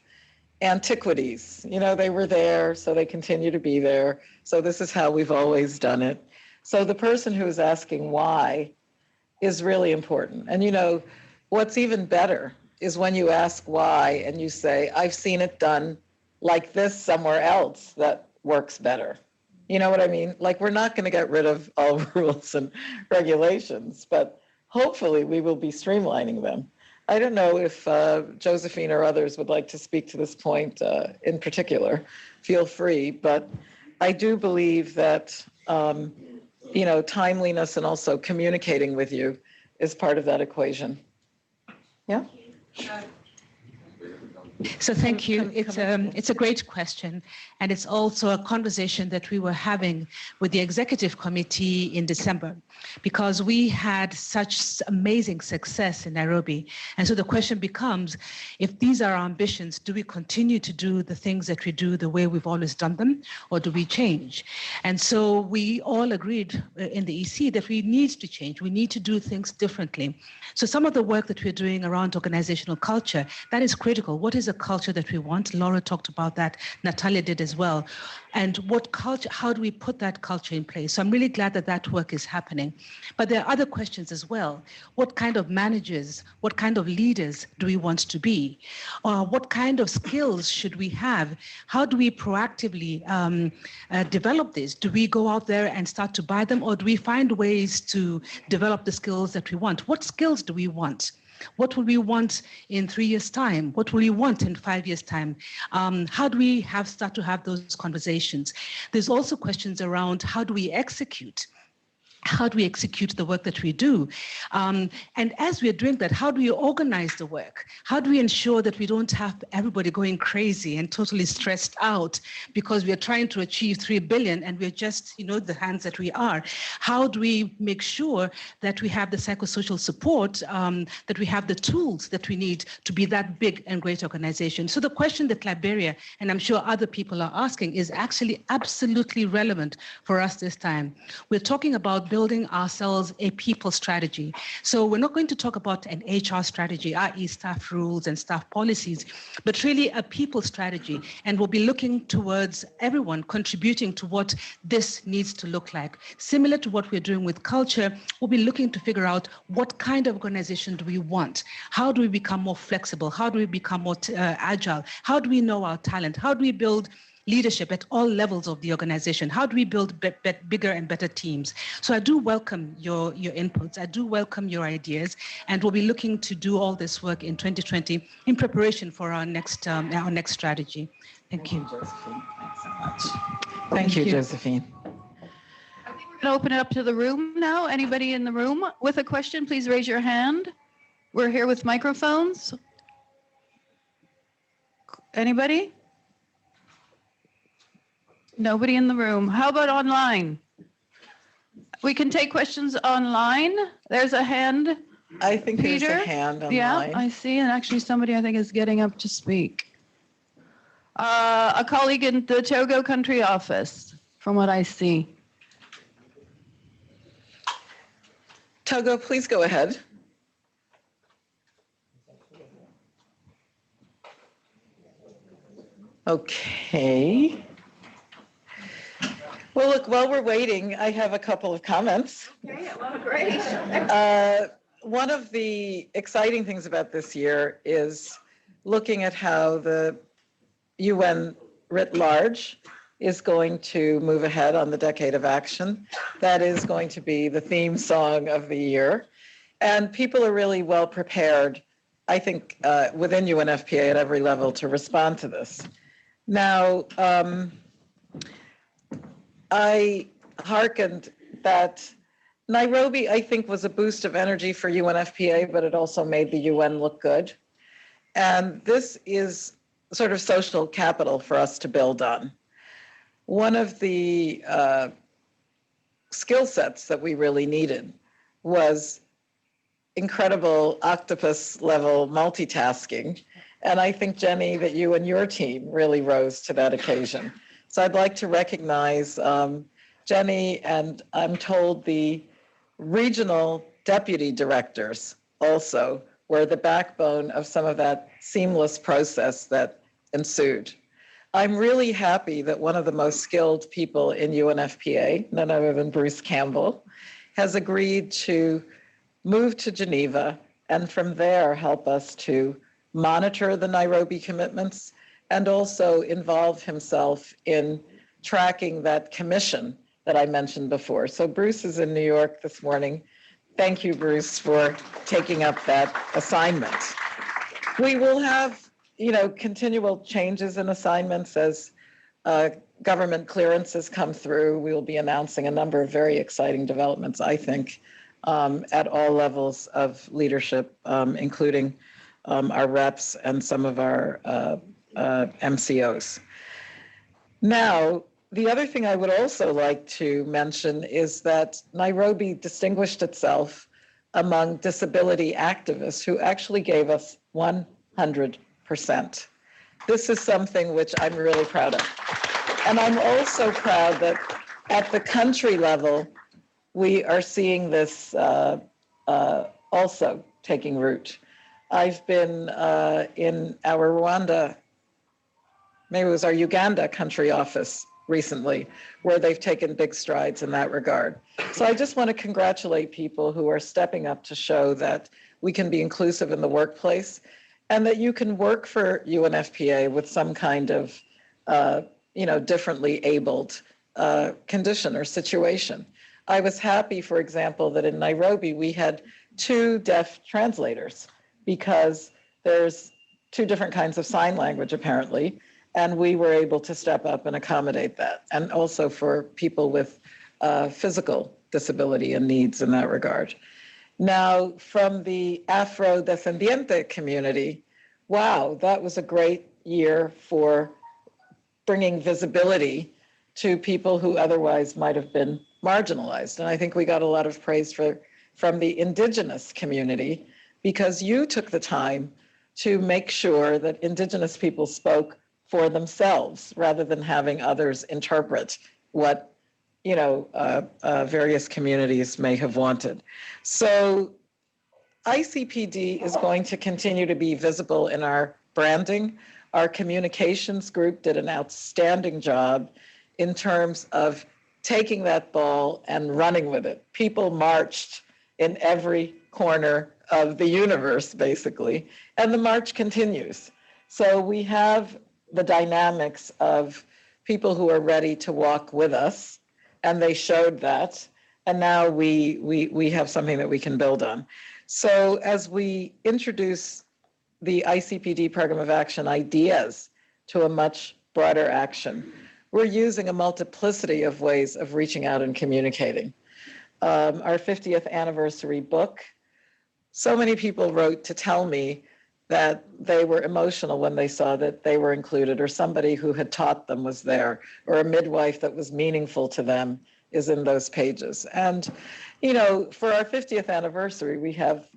antiquities. You know, they were there, so they continue to be there. So this is how we've always done it. So the person who is asking why is really important. And you know, what's even better is when you ask why and you say, I've seen it done like this somewhere else that works better. You know what I mean? Like, we're not going to get rid of all rules and regulations, but hopefully we will be streamlining them. I don't know if Josephine or others would like to speak to this point in particular. Feel free, but I do believe that, you know, timeliness and also communicating with you is part of that equation. Yeah? So thank you. It's a great question. And it's also a conversation that we were having with the executive committee in December, because we had such amazing success in Nairobi. And so the question becomes, if these are our ambitions, do we continue to do the things that we do the way we've always done them, or do we change? And so we all agreed in the EC that we need to change. We need to do things differently. So some of the work that we're doing around organizational culture, that is critical. What is a culture that we want? Laura talked about that. Natalia did as well. And what culture, how do we put that culture in place? So I'm really glad that that work is happening. But there are other questions as well. What kind of managers, what kind of leaders do we want to be? What kind of skills should we have? How do we proactively develop this? Do we go out there and start to buy them, or do we find ways to develop the skills that we want? What skills do we want? What will we want in 3 years' time? What will we want in 5 years' time? How do we start to have those conversations? There's also questions around how do we execute? How do we execute the work that we do? And as we're doing that, how do we organize the work? How do we ensure that we don't have everybody going crazy and totally stressed out because we're trying to achieve 3 billion and we're just, you know, the hands that we are? How do we make sure that we have the psychosocial support, that we have the tools that we need to be that big and great organization? So the question that Liberia, and I'm sure other people are asking, is actually absolutely relevant for us this time. We're talking about building ourselves a people strategy. So we're not going to talk about an HR strategy, i.e. staff rules and staff policies, but really a people strategy. And we'll be looking towards everyone contributing to what this needs to look like. Similar to what we're doing with culture, we'll be looking to figure out what kind of organization do we want? How do we become more flexible? How do we become more agile? How do we know our talent? How do we build leadership at all levels of the organization? How do we build bigger and better teams? So I do welcome your inputs. I do welcome your ideas, and we'll be looking to do all this work in 2020 in preparation for our next strategy. Thank you. Josephine. Thanks so much. Thank you, Josephine. I think we're going to open it up to the room now. Anybody in the room with a question, please raise your hand. We're here with microphones. Anybody? Nobody in the room. How about online? We can take questions online. There's a hand. I think Peter? there's a hand online. Yeah, I see. And actually somebody I think is getting up to speak. A colleague in the Togo country office, from what I see. Togo, please go ahead. Okay. Well, look, while we're waiting, I have a couple of comments. Okay, well, great. One of the exciting things about this year is looking at how the UN writ large is going to move ahead on the Decade of Action. That is going to be the theme song of the year. And people are really well prepared, I think, within UNFPA at every level to respond to this. Now, I hearkened that Nairobi, I think, was a boost of energy for UNFPA, but it also made the UN look good. And this is sort of social capital for us to build on. One of the skill sets that we really needed was incredible octopus level multitasking. And I think, Jenny, that you and your team really rose to that occasion. So I'd like to recognize Jenny, and I'm told the regional deputy directors also were the backbone of some of that seamless process that ensued. I'm really happy that one of the most skilled people in UNFPA, none other than Bruce Campbell, has agreed to move to Geneva and from there help us to monitor the Nairobi commitments and also involve himself in tracking that commission that I mentioned before. So Bruce is in New York this morning. Thank you, Bruce, for taking up that assignment. We will have, continual changes in assignments as government clearances come through. We will be announcing a number of very exciting developments, I think, at all levels of leadership, including our reps and some of our MCOs. Now, the other thing I would also like to mention is that Nairobi distinguished itself among disability activists who actually gave us 100%. This is something which I'm really proud of. And I'm also proud that at the country level, we are seeing this also taking root. I've been in our Rwanda, maybe it was our Uganda country office recently, where they've taken big strides in that regard. So I just want to congratulate people who are stepping up to show that we can be inclusive in the workplace and that you can work for UNFPA with some kind of, differently abled condition or situation. I was happy, for example, that in Nairobi we had 2 deaf translators because there's 2 different kinds of sign language apparently, and we were able to step up and accommodate that, and also for people with physical disability and needs in that regard. Now, from the Afro-descendiente community, wow, that was a great year for bringing visibility to people who otherwise might have been marginalized. And I think we got a lot of praise from the indigenous community because you took the time to make sure that indigenous people spoke for themselves rather than having others interpret what various communities may have wanted. So ICPD is going to continue to be visible in our branding. Our communications group did an outstanding job in terms of taking that ball and running with it. People marched in every corner of the universe, basically, and the march continues. So we have the dynamics of people who are ready to walk with us, and they showed that, and now we have something that we can build on. So as we introduce the ICPD program of action ideas to a much broader action, we're using a multiplicity of ways of reaching out and communicating. Our 50th anniversary book, so many people wrote to tell me that they were emotional when they saw that they were included, or somebody who had taught them was there, or a midwife that was meaningful to them is in those pages. And, for our 50th anniversary, we have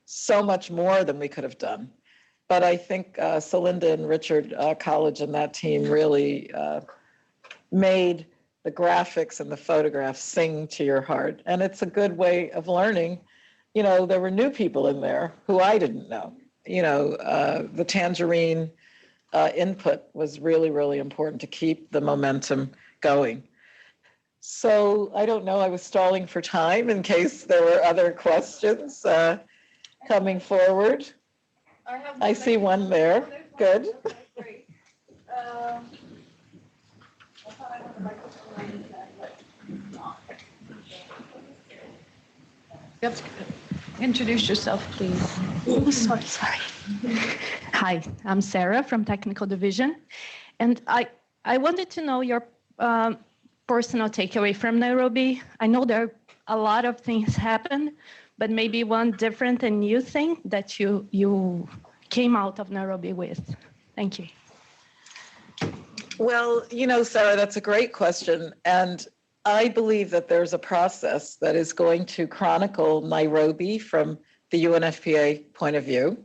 so much more than we could have done. But I think Celinda and Richard College and that team really made the graphics and the photographs sing to your heart. And it's a good way of learning. There were new people in there who I didn't know. The Tangerine input was really, really important to keep the momentum going. So I don't know, I was stalling for time in case there were other questions coming forward. I see one there. Good. Great. Introduce yourself, please. Oh, sorry. Hi, I'm Sarah from Technical Division, and I wanted to know your personal takeaway from Nairobi. I know there are a lot of things happen, but maybe one different and new thing that you came out of Nairobi with. Thank you. Well, Sarah, that's a great question. And I believe that there's a process that is going to chronicle Nairobi from the UNFPA point of view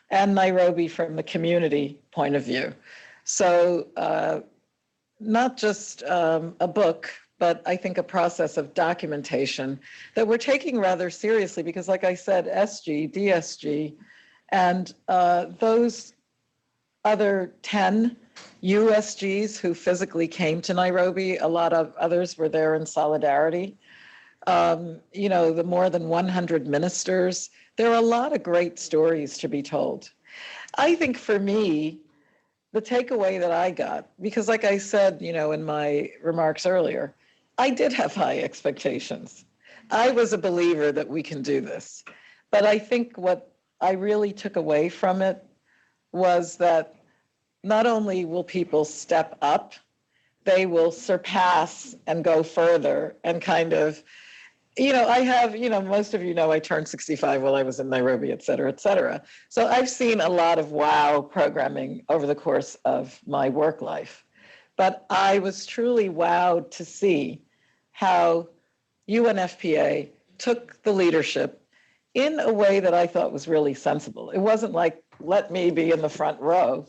and Nairobi from the community point of view. So not just a book, but I think a process of documentation that we're taking rather seriously because, like I said, SG, DSG, and those other 10 USGs who physically came to Nairobi. A lot of others were there in solidarity. The more than 100 ministers. There are a lot of great stories to be told. I think for me, the takeaway that I got, because like I said, in my remarks earlier, I did have high expectations. I was a believer that we can do this. But I think what I really took away from it was that not only will people step up, they will surpass and go further and kind of, I have, most of you know I turned 65 while I was in Nairobi, et cetera, et cetera. So I've seen a lot of wow programming over the course of my work life. But I was truly wowed to see how UNFPA took the leadership in a way that I thought was really sensible. It wasn't like, let me be in the front row.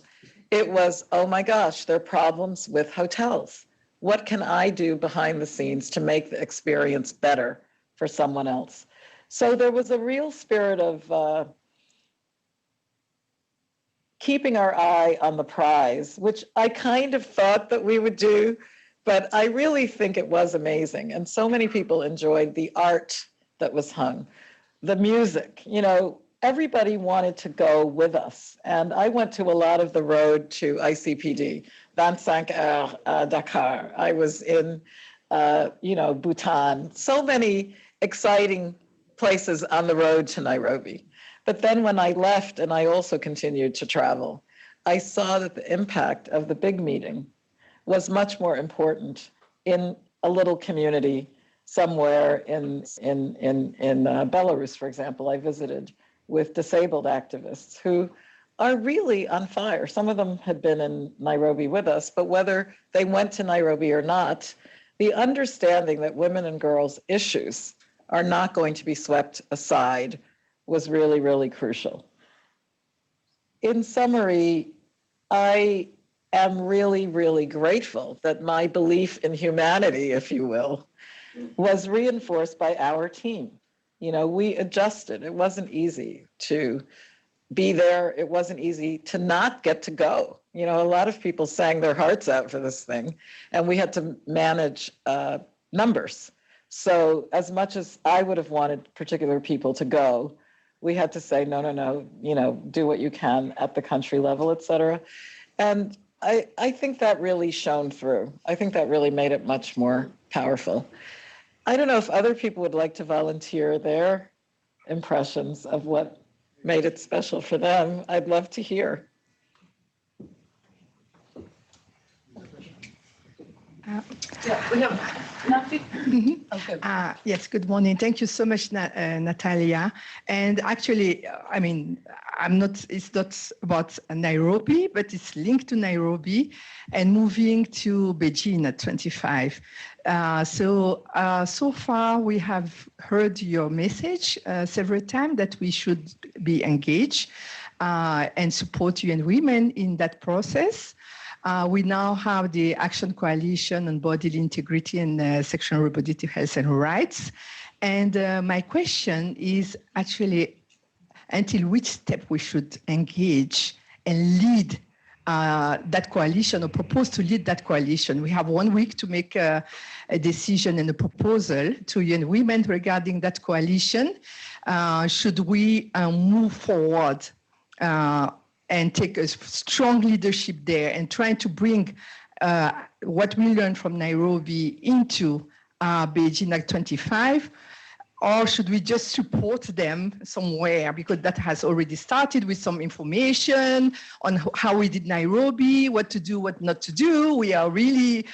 It was, oh my gosh, there are problems with hotels. What can I do behind the scenes to make the experience better for someone else? So there was a real spirit of keeping our eye on the prize, which I kind of thought that we would do, but I really think it was amazing. And so many people enjoyed the art that was hung, the music, everybody wanted to go with us. And I went to a lot of the road to ICPD, 25 Heures, Dakar. I was in, Bhutan, so many exciting places on the road to Nairobi. But then when I left and I also continued to travel, I saw that the impact of the big meeting was much more important in a little community somewhere in Belarus, for example. I visited with disabled activists who are really on fire. Some of them had been in Nairobi with us, but whether they went to Nairobi or not, the understanding that women and girls' issues are not going to be swept aside was really, really crucial. In summary, I am really, really grateful that my belief in humanity, if you will, was reinforced by our team. We adjusted. It wasn't easy to be there. It wasn't easy to not get to go. A lot of people sang their hearts out for this thing, and we had to manage numbers. So as much as I would have wanted particular people to go, we had to say, no, do what you can at the country level, et cetera. And I think that really shone through. I think that really made it much more powerful. I don't know if other people would like to volunteer their impressions of what made it special for them. I'd love to hear. We have nothing. Okay. Yes, good morning. Thank you so much, Natalia. And actually, it's not about Nairobi, but it's linked to Nairobi and moving to Beijing at 25. So far we have heard your message several times that we should be engaged and support UN Women in that process. We now have the Action Coalition on Bodily Integrity and Sexual and Reproductive Health and Rights. And my question is actually until which step we should engage and lead that coalition or propose to lead that coalition. We have 1 week to make a decision and a proposal to UN Women regarding that coalition. Should we move forward and take a strong leadership there and trying to bring what we learned from Nairobi into Beijing at 25? Or should we just support them somewhere? Because that has already started with some information on how we did Nairobi, what to do, what not to do. We are really,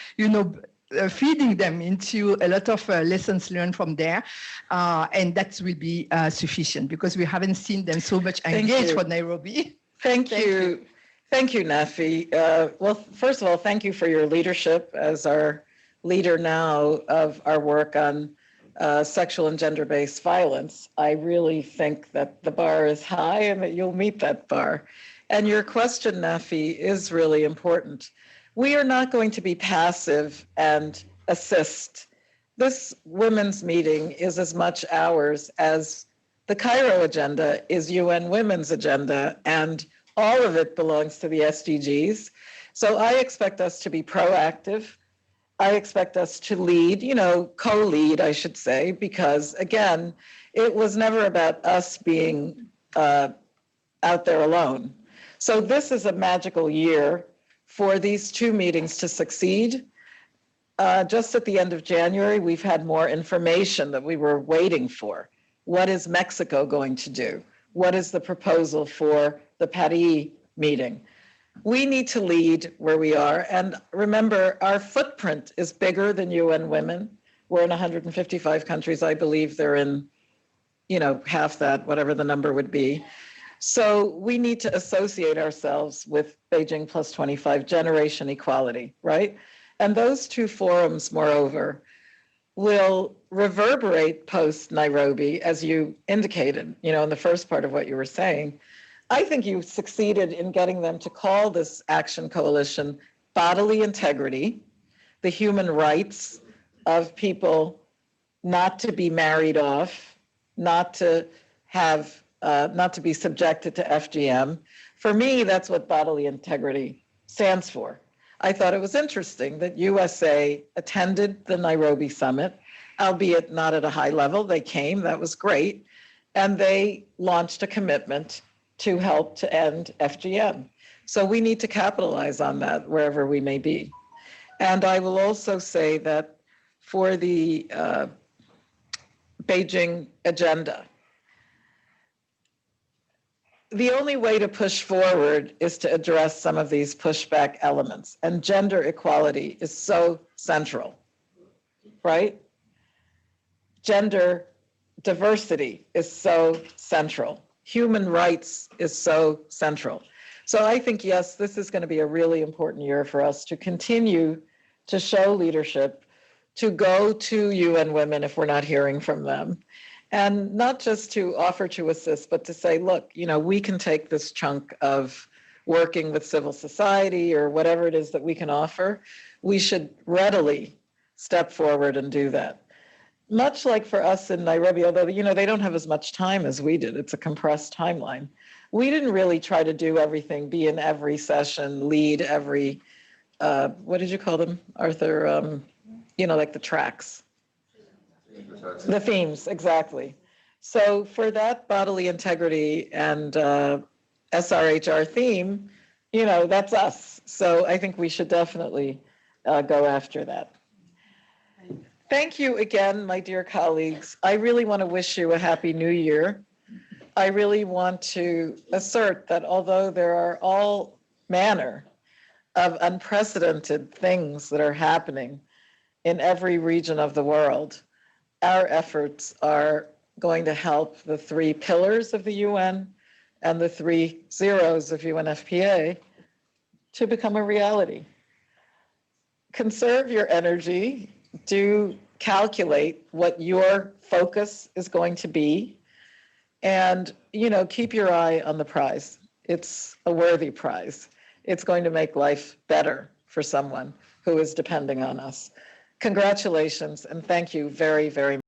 feeding them into a lot of lessons learned from there. And that will be sufficient because we haven't seen them so much engaged for Nairobi. Thank you. Thank you, Nafi. Well, first of all, thank you for your leadership as our leader now of our work on sexual and gender-based violence. I really think that the bar is high and that you'll meet that bar. And your question, Nafi, is really important. We are not going to be passive and assist. This women's meeting is as much ours as the Cairo agenda is UN Women's agenda and all of it belongs to the SDGs. So I expect us to be proactive. I expect us to lead, co-lead, I should say, because again, it was never about us being out there alone. So this is a magical year for these two meetings to succeed. Just at the end of January, we've had more information that we were waiting for. What is Mexico going to do? What is the proposal for the Paris meeting? We need to lead where we are. And remember, our footprint is bigger than UN Women. We're in 155 countries. I believe they're in, half that, whatever the number would be. So we need to associate ourselves with Beijing Plus 25, generation equality, right? And those two forums, moreover, will reverberate post-Nairobi, as you indicated, in the first part of what you were saying. I think you succeeded in getting them to call this action coalition bodily integrity, the human rights of people not to be married off, not to be subjected to FGM. For me, that's what bodily integrity stands for. I thought it was interesting that USA attended the Nairobi summit, albeit not at a high level. They came, that was great. And they launched a commitment to help to end FGM. So we need to capitalize on that wherever we may be. And I will also say that for the Beijing agenda, the only way to push forward is to address some of these pushback elements. And gender equality is so central, right? Gender diversity is so central. Human rights is so central. So I think, yes, this is going to be a really important year for us to continue to show leadership, to go to UN Women if we're not hearing from them, and not just to offer to assist, but to say, look, we can take this chunk of working with civil society or whatever it is that we can offer. We should readily step forward and do that. Much like for us in Nairobi, although, they don't have as much time as we did. It's a compressed timeline. We didn't really try to do everything, be in every session, lead every, what did you call them, Arthur? Like the tracks. The themes, exactly. So for that bodily integrity and SRHR theme, that's us. So I think we should definitely go after that. Thank you again, my dear colleagues. I really want to wish you a happy new year. I really want to assert that although there are all manner of unprecedented things that are happening in every region of the world, our efforts are going to help the 3 pillars of the UN and the 3 zeros of UNFPA to become a reality. Conserve your energy. Do calculate what your focus is going to be, and keep your eye on the prize. It's a worthy prize. It's going to make life better for someone who is depending on us. Congratulations, and thank you very, very much.